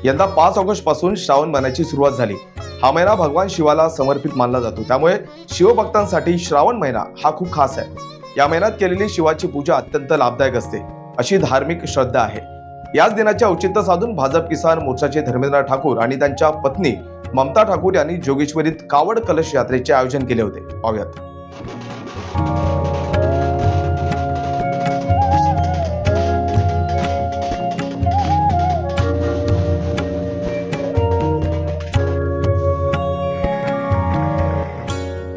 यंदा 5 ऑगस्ट पासून श्रावण महिन्याची सुरुवात झाली। हा महिना भगवान शिवाला समर्पित मानला जातो, त्यामुळे शिवभक्तांसाठी श्रावण महिना हा खूप खास आहे। या महिन्यात केलेली शिवाची पूजा अत्यंत लाभदायक असते, अशी धार्मिक श्रद्धा आहे। याच दिनाचे औचित्य साधून भाजप किसान मोर्चाचे धर्मेंद्र ठाकूर आणि त्यांच्या पत्नी ममता ठाकूर यांनी जोगेश्वरीत कावड कलश यात्रेचे आयोजन केले होते। पाहूयात।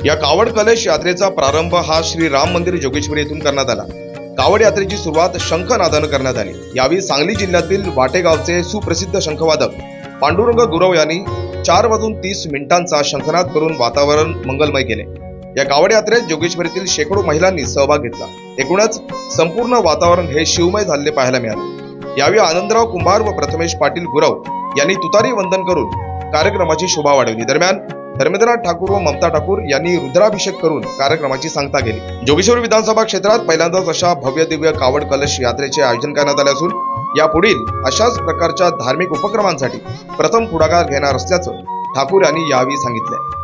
या कावड कलश यात्रेचा प्रारंभ हा श्री राम मंदिर जोगेश्वरी येथून करण्यात आला। कावड यात्रेची सुरुवात शंखनादाने करण्यात आली। यावेळी सांगली जिल्ह्यातील वाटेगावचे सुप्रसिद्ध शंखवादक पांडुरंग गुरव यांनी 4:30 शंखनाद करून वातावरण मंगलमय केले। या कावड यात्रेत जोगेश्वरीतील शेकडो महिलांनी सहभाग घेतला। एकूणच संपूर्ण वातावरण हे शिवमय झालेले पाहायला मिळाले। यावेळी आनंदराव कुंभार व प्रथमेश पाटील गुरव यांनी तुतारी वंदन करून कार्यक्रमाची शोभा वाढवली। दरम्यान धर्मेंद्र ठाकूर व ममता ठाकूर यांनी रुद्राभिषेक करून कार्यक्रमाची सांगता केली। जोगेश्वरी विधानसभा क्षेत्रात पहिल्यांदाच अशा भव्य दिव्य कावड कलश यात्रेचे आयोजन करण्यात आले असून यापुढील अशाच प्रकारच्या धार्मिक उपक्रमांसाठी प्रथम पुढाकार घेणार असल्याचं ठाकूर यांनी यावेळी सांगितले।